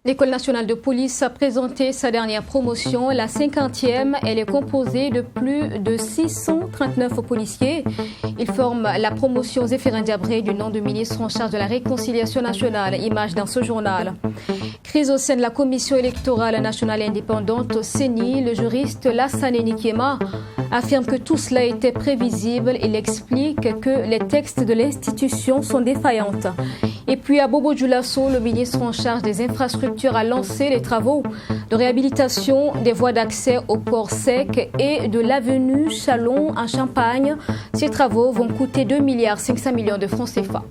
L'École nationale de police a présenté sa dernière promotion, la 50e. Elle est composée de plus de 639 policiers. Ils forment la promotion Zéphirin Diabré du nom du ministre en charge de la réconciliation nationale. Image dans ce journal. Crise au sein de la commission électorale nationale indépendante CENI. Le juriste Lassane Nikiema affirme que tout cela était prévisible. Il explique que les textes de l'institution sont défaillants. Et puis à Bobo Dioulasso, le ministre en charge des infrastructures a lancé les travaux de réhabilitation des voies d'accès au port sec et de l'avenue Chalon en Champagne. Ces travaux vont coûter 2,5 milliards de francs CFA.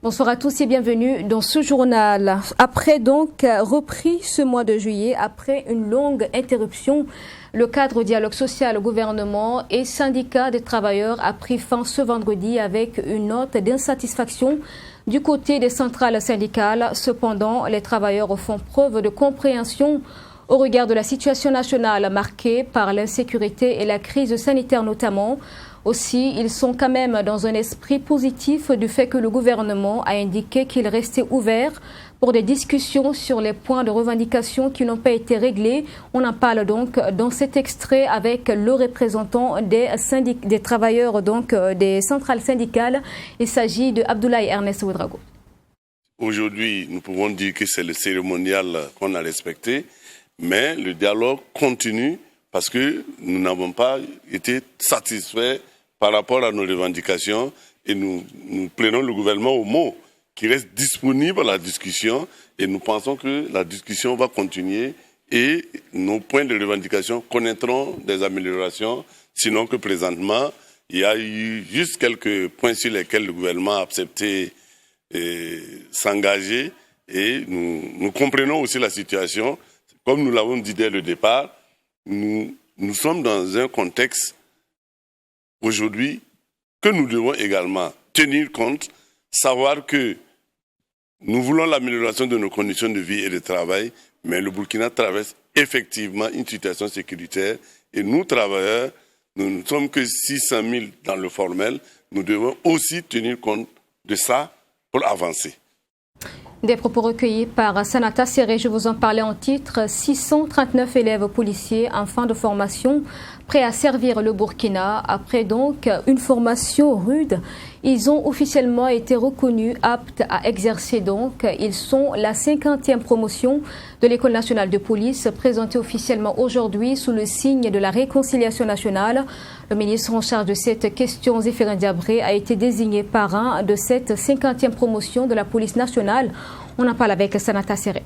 Bonsoir à tous et bienvenue dans ce journal. Après donc repris ce mois de juillet, après une longue interruption, le cadre dialogue social, gouvernement et syndicats des travailleurs a pris fin ce vendredi avec une note d'insatisfaction du côté des centrales syndicales. Cependant, les travailleurs font preuve de compréhension au regard de la situation nationale marquée par l'insécurité et la crise sanitaire notamment. Aussi, ils sont quand même dans un esprit positif du fait que le gouvernement a indiqué qu'il restait ouvert pour des discussions sur les points de revendication qui n'ont pas été réglés. On en parle donc dans cet extrait avec le représentant des travailleurs donc des centrales syndicales. Il s'agit de Abdoulaye Ernest Ouedraogo. Aujourd'hui, nous pouvons dire que c'est le cérémonial qu'on a respecté, mais le dialogue continue parce que nous n'avons pas été satisfaits par rapport à nos revendications et nous prenons le gouvernement au mot, qui reste disponible à la discussion et nous pensons que la discussion va continuer et nos points de revendication connaîtront des améliorations, sinon que présentement, il y a eu juste quelques points sur lesquels le gouvernement a accepté s'engager et nous comprenons aussi la situation. Comme nous l'avons dit dès le départ, nous sommes dans un contexte aujourd'hui que nous devons également tenir compte, savoir que nous voulons l'amélioration de nos conditions de vie et de travail, mais le Burkina traverse effectivement une situation sécuritaire et nous, travailleurs, nous ne sommes que 600 000 dans le formel, nous devons aussi tenir compte de ça pour avancer. Des propos recueillis par Sanata Serré, je vous en parlais en titre. 639 élèves policiers en fin de formation, prêts à servir le Burkina. Après donc une formation rude, ils ont officiellement été reconnus aptes à exercer donc. Ils sont la 50e promotion de l'École nationale de police, présentée officiellement aujourd'hui sous le signe de la réconciliation nationale. Le ministre en charge de cette question, Zéphirin Diabré, a été désigné parrain de cette 50e promotion de la police nationale. On en parle avec Sanata Serré.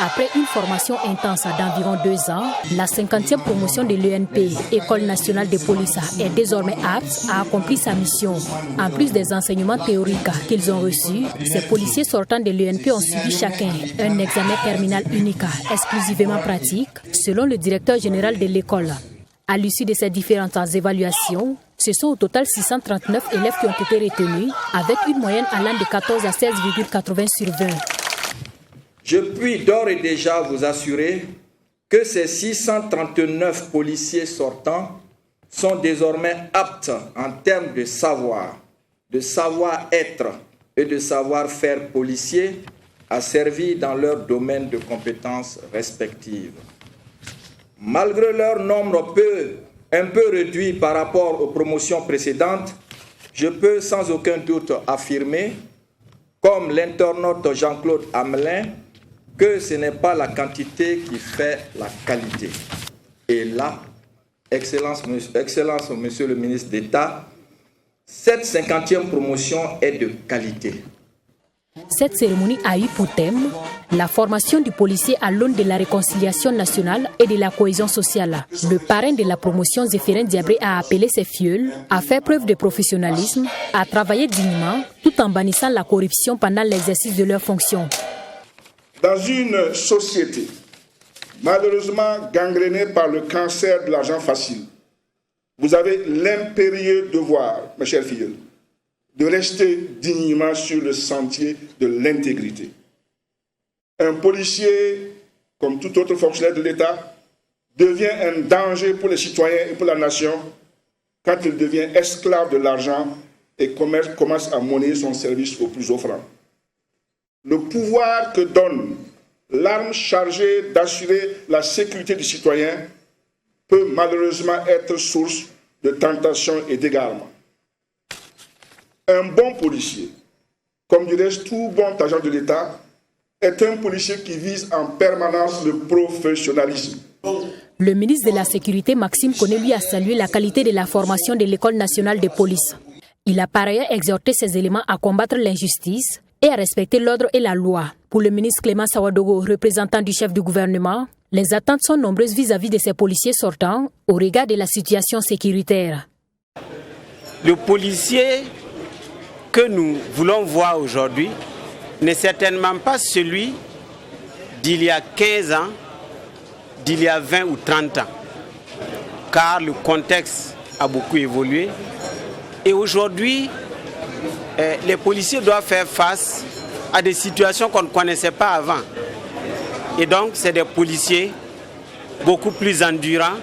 Après une formation intense d'environ 2 ans, la 50e promotion de l'ENP, École nationale de police, est désormais apte à accomplir sa mission. En plus des enseignements théoriques qu'ils ont reçus, ces policiers sortant de l'ENP ont suivi chacun un examen terminal unique, exclusivement pratique, selon le directeur général de l'école. À l'issue de ces différentes évaluations, ce sont au total 639 élèves qui ont été retenus, avec une moyenne allant de 14 à 16,80 sur 20. Je puis d'ores et déjà vous assurer que ces 639 policiers sortants sont désormais aptes en termes de savoir-être et de savoir-faire policier à servir dans leur domaine de compétences respectives. Malgré leur nombre un peu réduit par rapport aux promotions précédentes, je peux sans aucun doute affirmer, comme l'internaute Jean-Claude Hamelin, que ce n'est pas la quantité qui fait la qualité. Et là, Excellence, Monsieur le ministre d'État, cette 50e promotion est de qualité. Cette cérémonie a eu pour thème la formation du policier à l'aune de la réconciliation nationale et de la cohésion sociale. Le parrain de la promotion, Zéphirin Diabré, a appelé ses filleuls à faire preuve de professionnalisme, à travailler dignement, tout en bannissant la corruption pendant l'exercice de leurs fonctions. Dans une société malheureusement gangrénés par le cancer de l'argent facile, vous avez l'impérieux devoir, mes chers filles, de rester dignement sur le sentier de l'intégrité. Un policier, comme tout autre fonctionnaire de l'État, devient un danger pour les citoyens et pour la nation quand il devient esclave de l'argent et commence à monnayer son service au plus offrant. Le pouvoir que donne l'arme chargée d'assurer la sécurité du citoyen peut malheureusement être source de tentation et d'égarement. Un bon policier, comme dirait tout bon agent de l'État, est un policier qui vise en permanence le professionnalisme. Le ministre de la Sécurité, Maxime Koné, lui a salué la qualité de la formation de l'École nationale de police. Il a par ailleurs exhorté ces éléments à combattre l'injustice et à respecter l'ordre et la loi. Pour le ministre Clément Sawadogo, représentant du chef du gouvernement, les attentes sont nombreuses vis-à-vis de ces policiers sortants au regard de la situation sécuritaire. Le policier que nous voulons voir aujourd'hui n'est certainement pas celui d'il y a 15 ans, d'il y a 20 ou 30 ans, car le contexte a beaucoup évolué. Et aujourd'hui, les policiers doivent faire face à des situations qu'on ne connaissait pas avant. Et donc, c'est des policiers beaucoup plus endurants,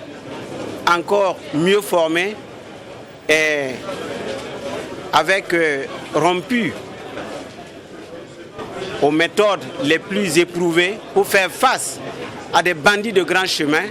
encore mieux formés et avec rompus aux méthodes les plus éprouvées pour faire face à des bandits de grand chemin,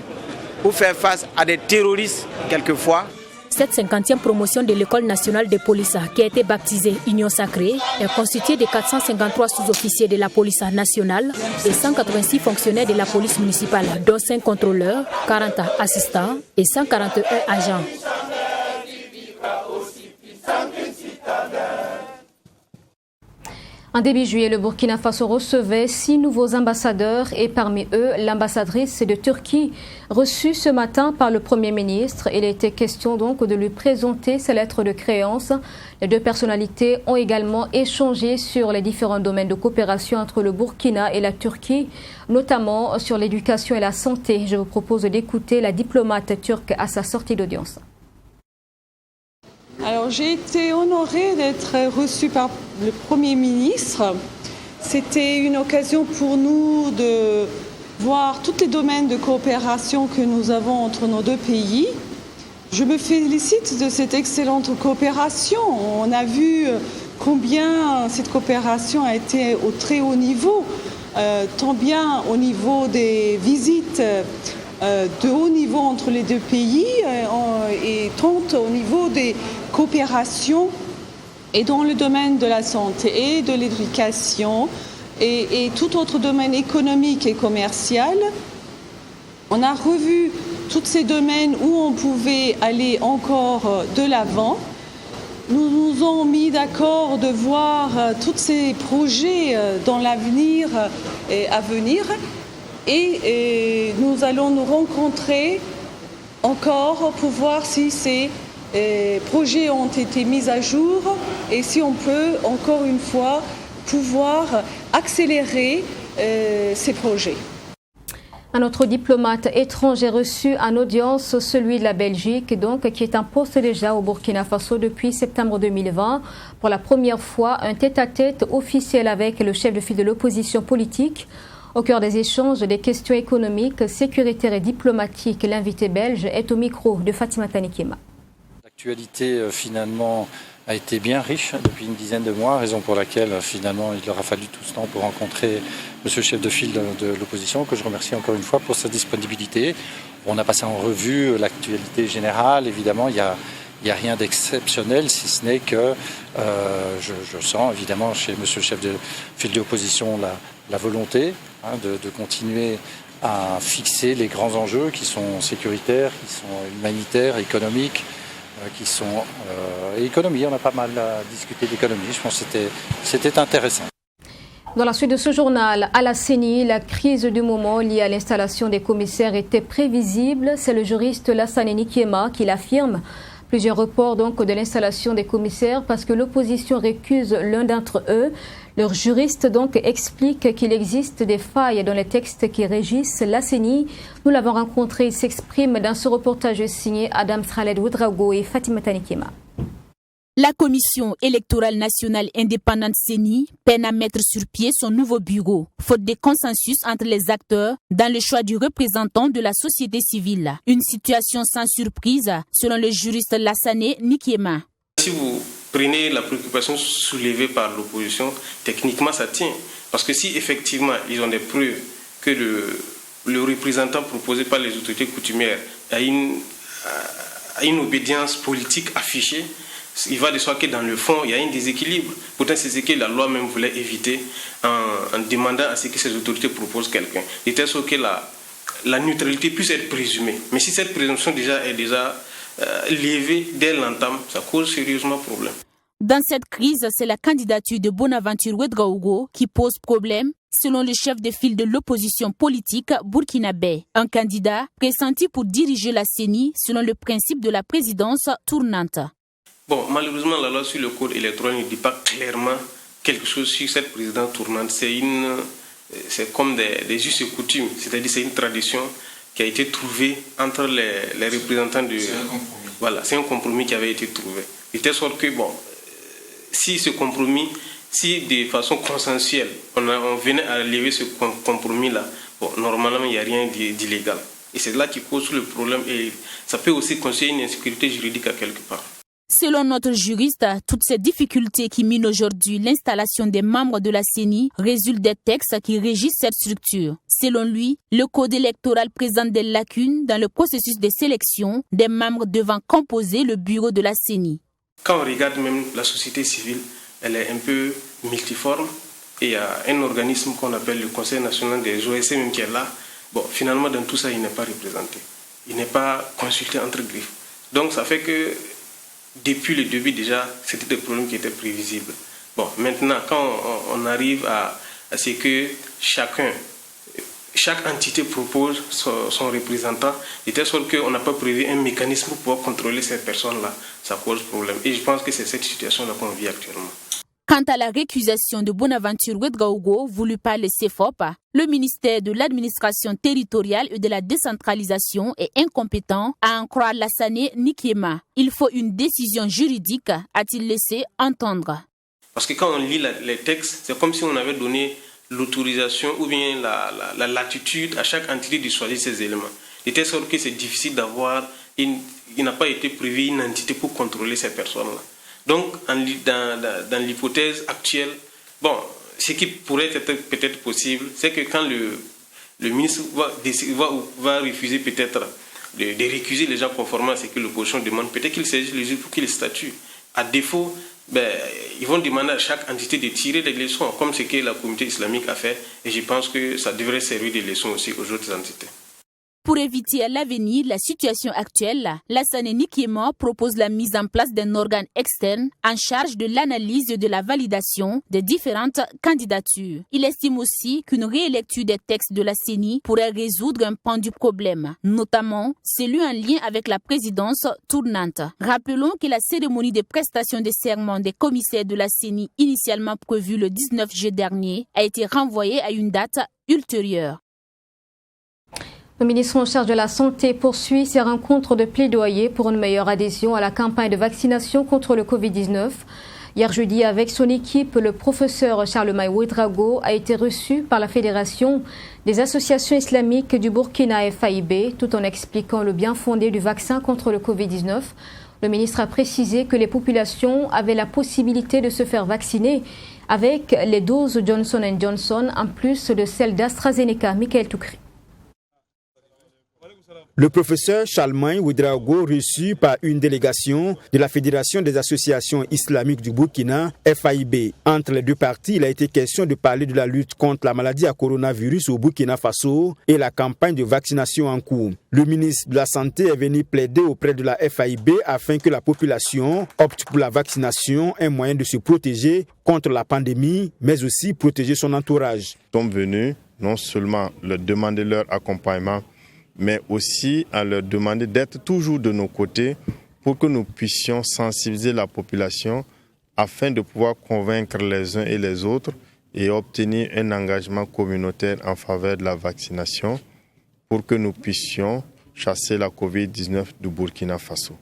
pour faire face à des terroristes quelquefois. Cette 50e promotion de l'École nationale de police, qui a été baptisée Union Sacrée, est constituée de 453 sous-officiers de la police nationale et 186 fonctionnaires de la police municipale, dont 5 contrôleurs, 40 assistants et 141 agents. En début juillet, le Burkina Faso recevait 6 nouveaux ambassadeurs et parmi eux, l'ambassadrice de Turquie, reçue ce matin par le Premier ministre. Il était question donc de lui présenter ses lettres de créance. Les deux personnalités ont également échangé sur les différents domaines de coopération entre le Burkina et la Turquie, notamment sur l'éducation et la santé. Je vous propose d'écouter la diplomate turque à sa sortie d'audience. Alors, j'ai été honorée d'être reçue par le Premier ministre. C'était une occasion pour nous de voir tous les domaines de coopération que nous avons entre nos deux pays. Je me félicite de cette excellente coopération. On a vu combien cette coopération a été au très haut niveau, tant bien au niveau des visites de haut niveau entre les deux pays et tant au niveau des coopérations et dans le domaine de la santé et de l'éducation et tout autre domaine économique et commercial. On a revu tous ces domaines où on pouvait aller encore de l'avant. Nous nous avons mis d'accord de voir tous ces projets dans l'avenir et à venir. Et nous allons nous rencontrer encore pour voir si ces projets ont été mis à jour et si on peut encore une fois pouvoir accélérer ces projets. Un autre diplomate étranger reçu en audience, celui de la Belgique, donc, qui est en poste déjà au Burkina Faso depuis septembre 2020. Pour la première fois, un tête-à-tête officiel avec le chef de file de l'opposition politique. Au cœur des échanges, des questions économiques, sécuritaires et diplomatiques, l'invité belge est au micro de Fatima Tanikema. L'actualité finalement a été bien riche depuis une dizaine de mois, raison pour laquelle finalement il aura fallu tout ce temps pour rencontrer monsieur le chef de file de l'opposition, que je remercie encore une fois pour sa disponibilité. On a passé en revue l'actualité générale, évidemment il n'y a rien d'exceptionnel, si ce n'est que je sens évidemment chez monsieur le chef de file de l'opposition la volonté de continuer à fixer les grands enjeux qui sont sécuritaires, qui sont humanitaires, économiques, qui sont économie. On a pas mal discuté d'économie, je pense que c'était intéressant. Dans la suite de ce journal, à la CENI, la crise du moment liée à l'installation des commissaires était prévisible. C'est le juriste Lassane Nikiema qui l'affirme. Plusieurs reports donc de l'installation des commissaires parce que l'opposition récuse l'un d'entre eux. Leur juriste donc explique qu'il existe des failles dans les textes qui régissent la CENI. Nous l'avons rencontré, il s'exprime dans ce reportage signé Adam Khaled Ouedraogo et Fatima Tanikema. La Commission électorale nationale indépendante CENI peine à mettre sur pied son nouveau bureau, faute de consensus entre les acteurs dans le choix du représentant de la société civile. Une situation sans surprise, selon le juriste Lassane Nikiema. Si vous prenez la préoccupation soulevée par l'opposition, techniquement ça tient. Parce que si effectivement ils ont des preuves que le représentant proposé par les autorités coutumières a une obédience politique affichée, il va de soi que dans le fond, il y a un déséquilibre. Pourtant, c'est ce que la loi même voulait éviter en demandant à ce que ces autorités proposent quelqu'un. De telle sorte que la neutralité puisse être présumée. Mais si cette présomption est déjà levée dès l'entame, ça cause sérieusement problème. Dans cette crise, c'est la candidature de Bonaventure Ouedraogo qui pose problème, selon le chef de file de l'opposition politique burkinabé. Un candidat pressenti pour diriger la CENI selon le principe de la présidence tournante. Bon, malheureusement, la loi sur le code électoral ne dit pas clairement quelque chose sur cette présidence tournante. C'est comme des us et coutumes, c'est-à-dire c'est une tradition qui a été trouvée entre les représentants de... C'est un compromis. Voilà, c'est un compromis qui avait été trouvé. De telle sorte que, bon, si ce compromis, si de façon consensuelle, on venait à lever ce compromis-là, bon, normalement, il n'y a rien d'illégal. Et c'est là qui cause le problème et ça peut aussi constituer une insécurité juridique à quelque part. Selon notre juriste, toutes ces difficultés qui minent aujourd'hui l'installation des membres de la CENI résultent des textes qui régissent cette structure. Selon lui, le code électoral présente des lacunes dans le processus de sélection des membres devant composer le bureau de la CENI. Quand on regarde même la société civile, elle est un peu multiforme et il y a un organisme qu'on appelle le Conseil national des OSC même qui est là. Bon, finalement, dans tout ça, il n'est pas représenté. Il n'est pas consulté entre griffes. Donc, ça fait que depuis le début déjà, c'était des problèmes qui étaient prévisibles. Bon, maintenant, quand on arrive à ce que chaque entité propose son représentant, de telle sorte qu'on n'a pas prévu un mécanisme pour pouvoir contrôler ces personnes-là, ça pose problème. Et je pense que c'est cette situation-là qu'on vit actuellement. Quant à la récusation de Bonaventure Ouedraogo, voulue par le CEFOP, le ministère de l'administration territoriale et de la décentralisation est incompétent, à en croire Lassane Nikiema. Il faut une décision juridique, a-t-il laissé entendre. Parce que quand on lit les textes, c'est comme si on avait donné l'autorisation ou bien la latitude à chaque entité de choisir ces éléments. De telle sorte que c'est difficile d'avoir, il n'a pas été prévu une entité pour contrôler ces personnes-là. Donc, dans l'hypothèse actuelle, bon, ce qui pourrait être peut-être possible, c'est que quand le ministre va refuser peut-être de récuser les gens conformément à ce que l'opposition demande, peut-être qu'il s'agit les juges pour qu'ils statuent. À défaut, ils vont demander à chaque entité de tirer des leçons, comme ce que la communauté islamique a fait, et je pense que ça devrait servir de leçon aussi aux autres entités. Pour éviter à l'avenir la situation actuelle, Lassane Nikiema propose la mise en place d'un organe externe en charge de l'analyse et de la validation des différentes candidatures. Il estime aussi qu'une rélecture des textes de la CENI pourrait résoudre un pan du problème, notamment celui en lien avec la présidence tournante. Rappelons que la cérémonie de prestation de serment des commissaires de la CENI, initialement prévue le 19 juillet dernier, a été renvoyée à une date ultérieure. Le ministre en charge de la Santé poursuit ses rencontres de plaidoyer pour une meilleure adhésion à la campagne de vaccination contre le Covid-19. Hier jeudi, avec son équipe, le professeur Charlemagne Ouedraogo a été reçu par la Fédération des associations islamiques du Burkina FAIB, tout en expliquant le bien fondé du vaccin contre le Covid-19. Le ministre a précisé que les populations avaient la possibilité de se faire vacciner avec les doses Johnson & Johnson, en plus de celles d'AstraZeneca. Michael Toukri. Le professeur Charlemagne Ouedraogo, reçu par une délégation de la Fédération des associations islamiques du Burkina, FAIB. Entre les deux parties, il a été question de parler de la lutte contre la maladie à coronavirus au Burkina Faso et la campagne de vaccination en cours. Le ministre de la Santé est venu plaider auprès de la FAIB afin que la population opte pour la vaccination, un moyen de se protéger contre la pandémie, mais aussi protéger son entourage. Nous sommes venus non seulement leur demander leur accompagnement, mais aussi à leur demander d'être toujours de nos côtés pour que nous puissions sensibiliser la population afin de pouvoir convaincre les uns et les autres et obtenir un engagement communautaire en faveur de la vaccination pour que nous puissions chasser la COVID-19 du Burkina Faso.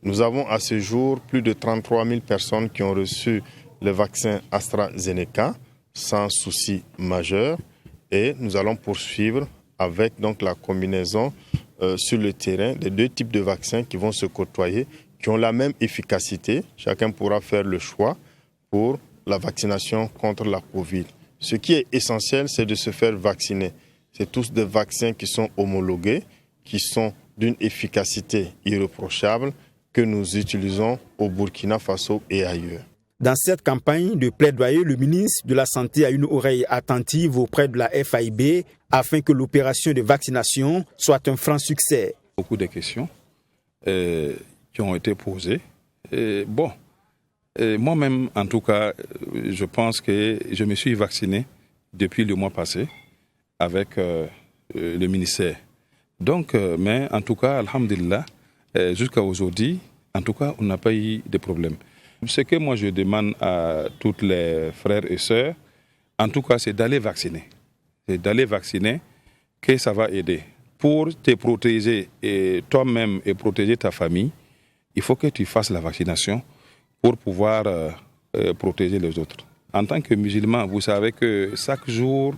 Nous avons à ce jour plus de 33 000 personnes qui ont reçu le vaccin AstraZeneca sans souci majeur et nous allons poursuivre avec donc la combinaison sur le terrain des deux types de vaccins qui vont se côtoyer, qui ont la même efficacité. Chacun pourra faire le choix pour la vaccination contre la Covid. Ce qui est essentiel, c'est de se faire vacciner. C'est tous des vaccins qui sont homologués, qui sont d'une efficacité irréprochable, que nous utilisons au Burkina Faso et ailleurs. Dans cette campagne de plaidoyer, le ministre de la Santé a une oreille attentive auprès de la FAIB afin que l'opération de vaccination soit un franc succès. Beaucoup de questions qui ont été posées. Moi-même, en tout cas, je pense que je me suis vacciné depuis le mois passé avec le ministère. Donc, mais en tout cas, alhamdulillah, jusqu'à aujourd'hui, en tout cas, on n'a pas eu de problème. Ce que moi je demande à tous les frères et sœurs, en tout cas, c'est d'aller vacciner. C'est d'aller vacciner que ça va aider. Pour te protéger et toi-même et protéger ta famille, il faut que tu fasses la vaccination pour pouvoir protéger les autres. En tant que musulmans, vous savez que chaque jour,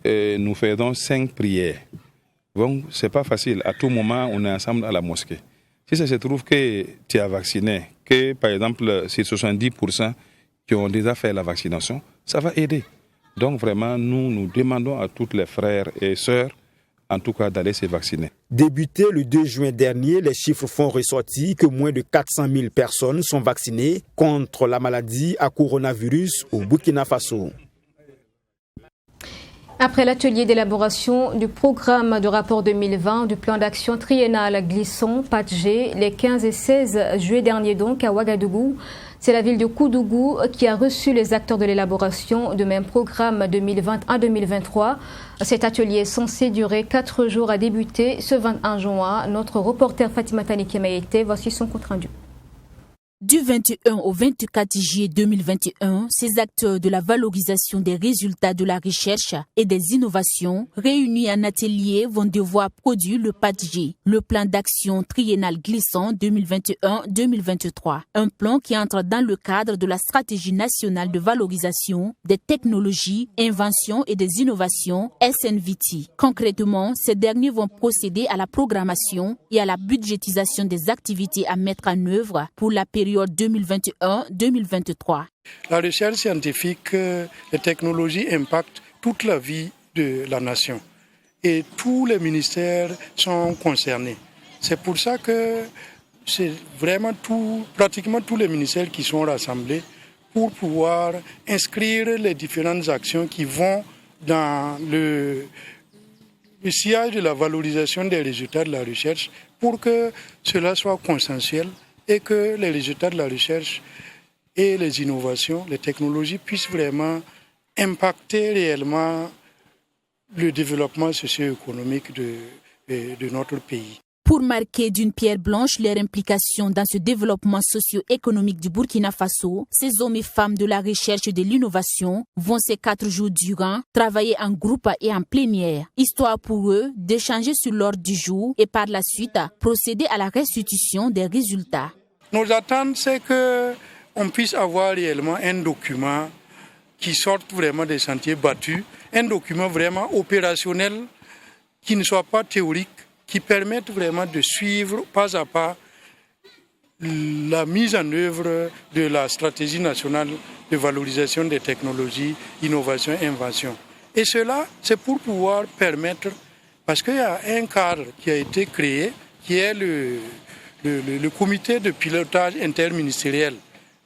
nous faisons 5 prières. Bon, ce n'est pas facile. À tout moment, on est ensemble à la mosquée. Si ça se trouve que tu as vacciné, que par exemple, c'est 70% qui ont déjà fait la vaccination, ça va aider. Donc vraiment, nous demandons à tous les frères et sœurs, en tout cas, d'aller se vacciner. Débuté le 2 juin dernier, les chiffres font ressortir que moins de 400 000 personnes sont vaccinées contre la maladie à coronavirus au Burkina Faso. Après l'atelier d'élaboration du programme de rapport 2020 du plan d'action triennal glissant PATG, les 15 et 16 juillet dernier donc à Ouagadougou, c'est la ville de Koudougou qui a reçu les acteurs de l'élaboration du même programme 2021-2023. Cet atelier est censé durer 4 jours, a débuté ce 21 juin. Notre reporter Fatima Tanikema était, voici son compte rendu. Du 21 au 24 juillet 2021, ces acteurs de la valorisation des résultats de la recherche et des innovations réunis en atelier vont devoir produire le PATG, le plan d'action triennal glissant 2021-2023. Un plan qui entre dans le cadre de la stratégie nationale de valorisation des technologies, inventions et des innovations SNVT. Concrètement, ces derniers vont procéder à la programmation et à la budgétisation des activités à mettre en œuvre pour la période 2021-2023. La recherche scientifique, les technologies impactent toute la vie de la nation et tous les ministères sont concernés. C'est pour ça que c'est vraiment pratiquement tous les ministères qui sont rassemblés pour pouvoir inscrire les différentes actions qui vont dans le sillage de la valorisation des résultats de la recherche pour que cela soit consensuel et que les résultats de la recherche et les innovations, les technologies puissent vraiment impacter réellement le développement socio-économique de notre pays. Pour marquer d'une pierre blanche leur implication dans ce développement socio-économique du Burkina Faso, ces hommes et femmes de la recherche et de l'innovation vont ces 4 jours durant travailler en groupe et en plénière, histoire pour eux d'échanger sur l'ordre du jour et par la suite procéder à la restitution des résultats. Nos attentes, c'est qu'on puisse avoir réellement un document qui sorte vraiment des sentiers battus, un document vraiment opérationnel qui ne soit pas théorique, qui permette vraiment de suivre pas à pas la mise en œuvre de la stratégie nationale de valorisation des technologies, innovation et invention. Et cela, c'est pour pouvoir permettre, parce qu'il y a un cadre qui a été créé, qui est le comité de pilotage interministériel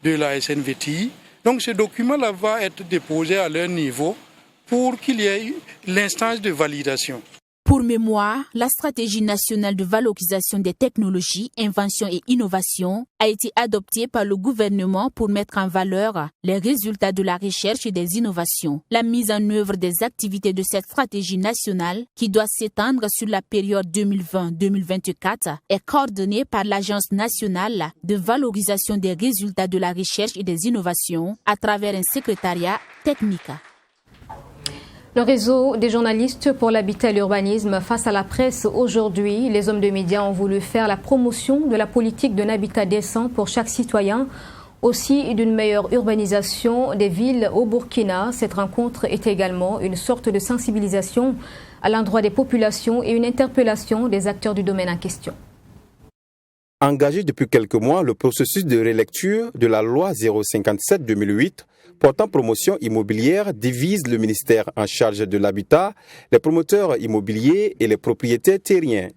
de la SNVTI. Donc ce document-là va être déposé à leur niveau pour qu'il y ait l'instance de validation. Pour mémoire, la stratégie nationale de valorisation des technologies, invention et innovation a été adoptée par le gouvernement pour mettre en valeur les résultats de la recherche et des innovations. La mise en œuvre des activités de cette stratégie nationale, qui doit s'étendre sur la période 2020-2024, est coordonnée par l'Agence nationale de valorisation des résultats de la recherche et des innovations à travers un secrétariat technique. Le réseau des journalistes pour l'habitat et l'urbanisme face à la presse aujourd'hui. Les hommes de médias ont voulu faire la promotion de la politique d'un habitat décent pour chaque citoyen, aussi d'une meilleure urbanisation des villes au Burkina. Cette rencontre est également une sorte de sensibilisation à l'endroit des populations et une interpellation des acteurs du domaine en question. Engagé depuis quelques mois, le processus de relecture de la loi 057-2008 portant promotion immobilière divise le ministère en charge de l'habitat, les promoteurs immobiliers et les propriétaires terriens.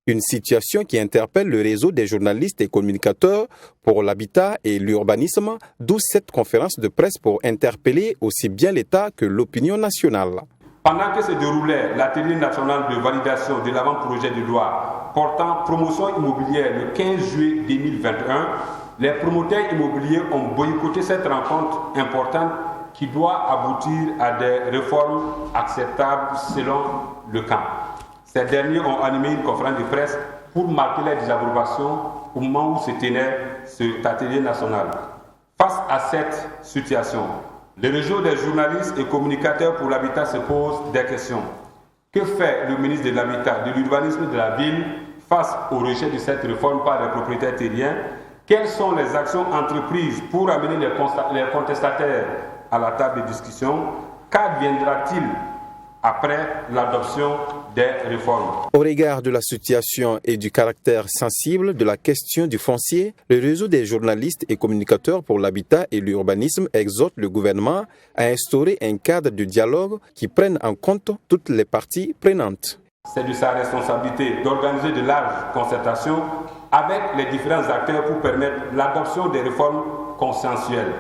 Une situation qui interpelle le réseau des journalistes et communicateurs pour l'habitat et l'urbanisme, d'où cette conférence de presse pour interpeller aussi bien l'État que l'opinion nationale. Pendant que se déroulait l'atelier national de validation de l'avant-projet de loi portant promotion immobilière le 15 juillet 2021, les promoteurs immobiliers ont boycotté cette rencontre importante qui doit aboutir à des réformes acceptables selon le camp. Ces derniers ont animé une conférence de presse pour marquer leur désapprobation au moment où se tenait cet atelier national. Face à cette situation, le réseau des journalistes et communicateurs pour l'habitat se pose des questions. Que fait le ministre de l'Habitat, de l'Urbanisme de la ville face au rejet de cette réforme par les propriétaires terriens? Quelles sont les actions entreprises pour amener les contestataires à la table de discussion? Qu'adviendra-t-il après l'adoption des réformes? Au regard de la situation et du caractère sensible de la question du foncier, le réseau des journalistes et communicateurs pour l'habitat et l'urbanisme exhorte le gouvernement à instaurer un cadre de dialogue qui prenne en compte toutes les parties prenantes. C'est de sa responsabilité d'organiser de larges concertations avec les différents acteurs pour permettre l'adoption des réformes consensuelles.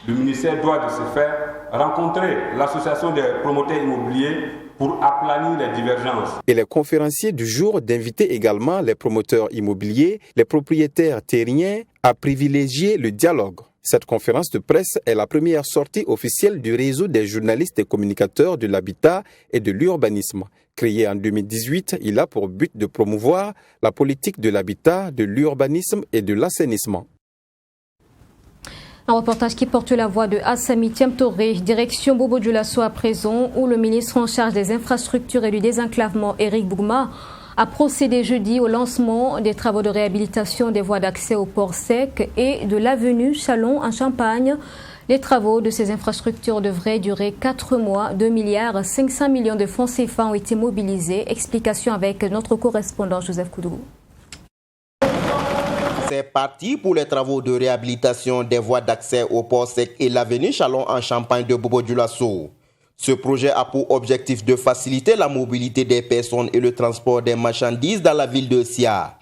Le ministère doit de ce fait rencontrer l'association des promoteurs immobiliers pour aplanir les divergences. Et les conférenciers du jour d'inviter également les promoteurs immobiliers, les propriétaires terriens à privilégier le dialogue. Cette conférence de presse est la première sortie officielle du réseau des journalistes et communicateurs de l'habitat et de l'urbanisme. Créé en 2018, il a pour but de promouvoir la politique de l'habitat, de l'urbanisme et de l'assainissement. Un reportage qui porte la voix de Assami Tiamtoré, direction Bobo Dioulasso à présent, où le ministre en charge des infrastructures et du désenclavement, Éric Bougma, a procédé jeudi au lancement des travaux de réhabilitation des voies d'accès au port sec et de l'avenue Chalon en Champagne. Les travaux de ces infrastructures devraient durer 4 mois. 2,5 milliards de francs CFA ont été mobilisés. Explication avec notre correspondant Joseph Koudougou. C'est parti pour les travaux de réhabilitation des voies d'accès au port sec et l'avenue Chalon en Champagne de Bobo Dioulasso. Ce projet a pour objectif de faciliter la mobilité des personnes et le transport des marchandises dans la ville de Sia.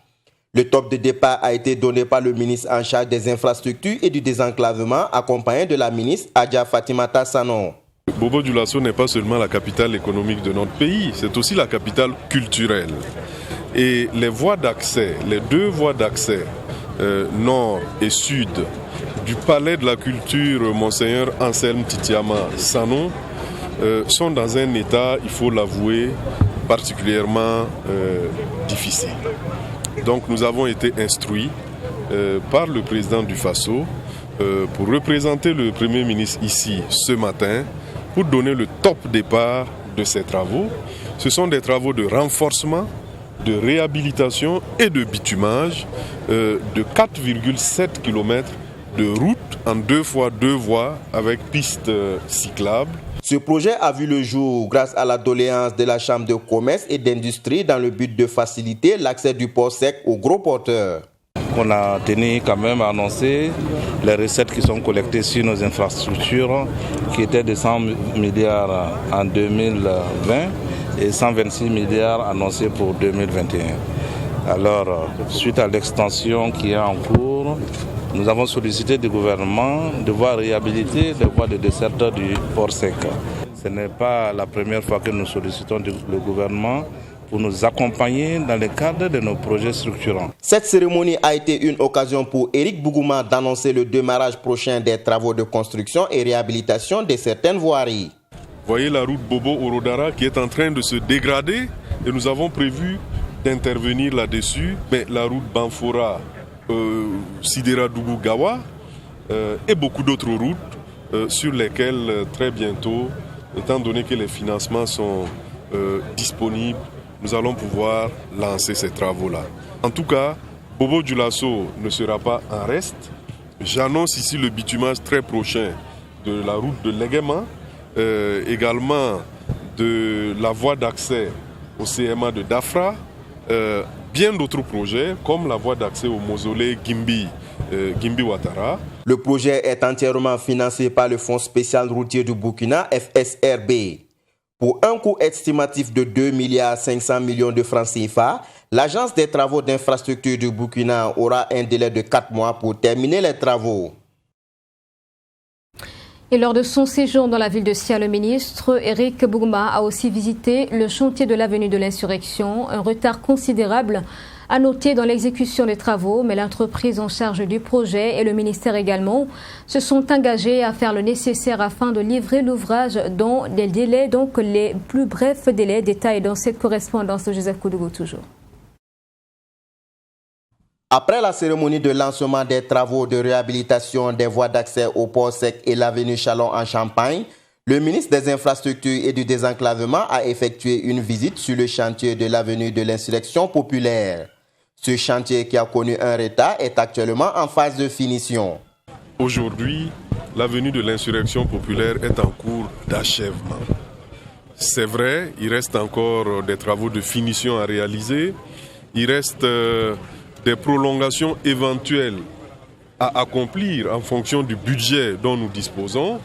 Le top de départ a été donné par le ministre en charge des infrastructures et du désenclavement, accompagné de la ministre Adja Fatimata Sanon. Bobo Dioulasso n'est pas seulement la capitale économique de notre pays, c'est aussi la capitale culturelle. Et les voies d'accès, les 2 voies d'accès, nord et sud, du palais de la culture Monseigneur Anselme Titiama Sanon, sont dans un état, il faut l'avouer, particulièrement difficile. Donc nous avons été instruits par le président du FASO pour représenter le Premier ministre ici ce matin pour donner le top départ de ces travaux. Ce sont des travaux de renforcement, de réhabilitation et de bitumage de 4,7 km de route en 2 fois 2 voies avec pistes cyclables. Ce projet a vu le jour grâce à la doléance de la Chambre de commerce et d'industrie dans le but de faciliter l'accès du port sec aux gros porteurs. On a tenu quand même à annoncer les recettes qui sont collectées sur nos infrastructures qui étaient de 100 milliards en 2020 et 126 milliards annoncés pour 2021. Alors, suite à l'extension qui est en cours, nous avons sollicité du gouvernement de voir réhabiliter les voies de desserte du port sec. Ce n'est pas la première fois que nous sollicitons le gouvernement pour nous accompagner dans le cadre de nos projets structurants. Cette cérémonie a été une occasion pour Éric Bougouma d'annoncer le démarrage prochain des travaux de construction et réhabilitation de certaines voiries. Vous voyez la route Bobo-Orodara qui est en train de se dégrader et nous avons prévu d'intervenir là-dessus. Mais la route Banfora, Sidera-Dougou-Gawa et beaucoup d'autres routes sur lesquelles très bientôt, étant donné que les financements sont disponibles, nous allons pouvoir lancer ces travaux-là. En tout cas, Bobo-Dioulasso ne sera pas en reste. J'annonce ici le bitumage très prochain de la route de Leguema, également de la voie d'accès au CMA de Dafra, bien d'autres projets comme la voie d'accès au mausolée Gimbi Ouattara. Le projet est entièrement financé par le Fonds spécial routier du Burkina, FSRB. Pour un coût estimatif de 2,5 milliards de francs CFA, l'Agence des travaux d'infrastructure du Burkina aura un délai de 4 mois pour terminer les travaux. Et lors de son séjour dans la ville de Sia, le ministre Éric Bougouma a aussi visité le chantier de l'avenue de l'Insurrection. Un retard considérable à noter dans l'exécution des travaux, mais l'entreprise en charge du projet et le ministère également se sont engagés à faire le nécessaire afin de livrer l'ouvrage dans des délais, donc les plus brefs délais. Détails dans cette correspondance de Joseph Koudougou toujours. Après la cérémonie de lancement des travaux de réhabilitation des voies d'accès au port sec et l'avenue Chalon en Champagne, le ministre des Infrastructures et du Désenclavement a effectué une visite sur le chantier de l'avenue de l'Insurrection populaire. Ce chantier qui a connu un retard est actuellement en phase de finition. Aujourd'hui, l'avenue de l'Insurrection populaire est en cours d'achèvement. C'est vrai, il reste encore des travaux de finition à réaliser. Il reste des prolongations éventuelles à accomplir en fonction du budget dont nous disposons.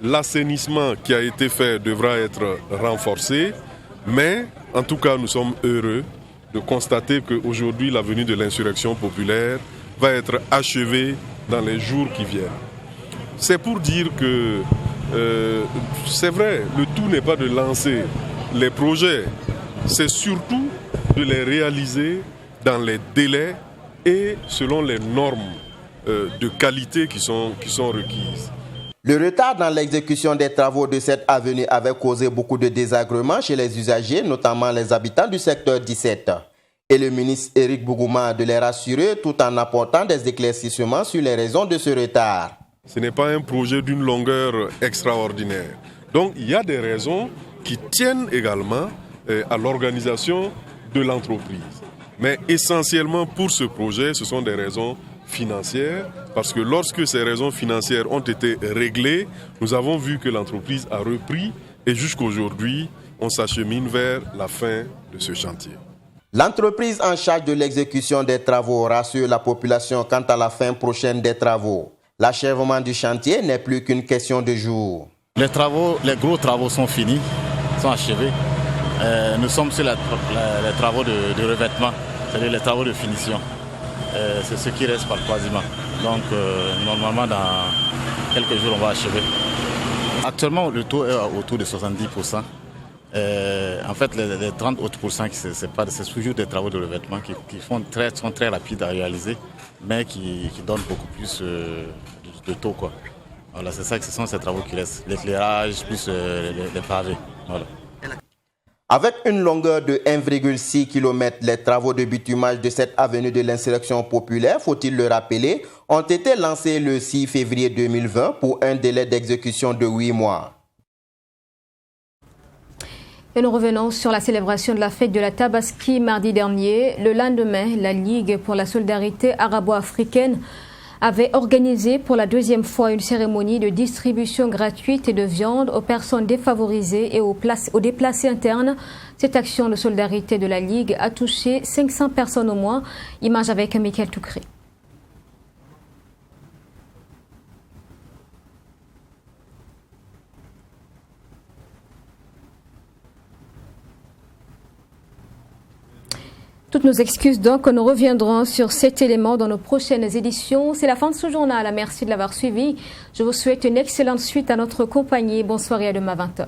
L'assainissement qui a été fait devra être renforcé, mais en tout cas nous sommes heureux de constater qu'aujourd'hui l'avenue de l'Insurrection populaire va être achevée dans les jours qui viennent. C'est pour dire que c'est vrai, le tout n'est pas de lancer les projets, c'est surtout de les réaliser dans les délais et selon les normes de qualité qui sont requises. Le retard dans l'exécution des travaux de cette avenue avait causé beaucoup de désagréments chez les usagers, notamment les habitants du secteur 17. Et le ministre Éric Bougouma de les rassurer tout en apportant des éclaircissements sur les raisons de ce retard. Ce n'est pas un projet d'une longueur extraordinaire. Donc il y a des raisons qui tiennent également à l'organisation de l'entreprise. Mais essentiellement pour ce projet, ce sont des raisons financières, parce que lorsque ces raisons financières ont été réglées, nous avons vu que l'entreprise a repris et jusqu'aujourd'hui, on s'achemine vers la fin de ce chantier. L'entreprise en charge de l'exécution des travaux rassure la population quant à la fin prochaine des travaux. L'achèvement du chantier n'est plus qu'une question de jours. Les gros travaux sont finis, sont achevés. Nous sommes sur les travaux de revêtement, c'est-à-dire les travaux de finition. C'est ce qui reste par quasiment. Donc normalement dans quelques jours on va achever. Actuellement le taux est autour de 70%. En fait les 30 autres pourcents c'est toujours des travaux de revêtement qui sont très rapides à réaliser, mais qui donnent beaucoup plus de taux, quoi. Voilà, c'est ça que ce sont ces travaux qui restent. L'éclairage plus les pavés. Voilà. Avec une longueur de 1,6 km, les travaux de bitumage de cette avenue de l'Insurrection populaire, faut-il le rappeler, ont été lancés le 6 février 2020 pour un délai d'exécution de 8 mois. Et nous revenons sur la célébration de la fête de la Tabaski mardi dernier. Le lendemain, la Ligue pour la solidarité arabo-africaine avait organisé pour la deuxième fois une cérémonie de distribution gratuite de viande aux personnes défavorisées et aux déplacés internes. Cette action de solidarité de la Ligue a touché 500 personnes au moins. Image avec Michael Toukri. Toutes nos excuses donc, nous reviendrons sur cet élément dans nos prochaines éditions. C'est la fin de ce journal. Merci de l'avoir suivi. Je vous souhaite une excellente suite à notre compagnie. Bonsoir et à demain 20h.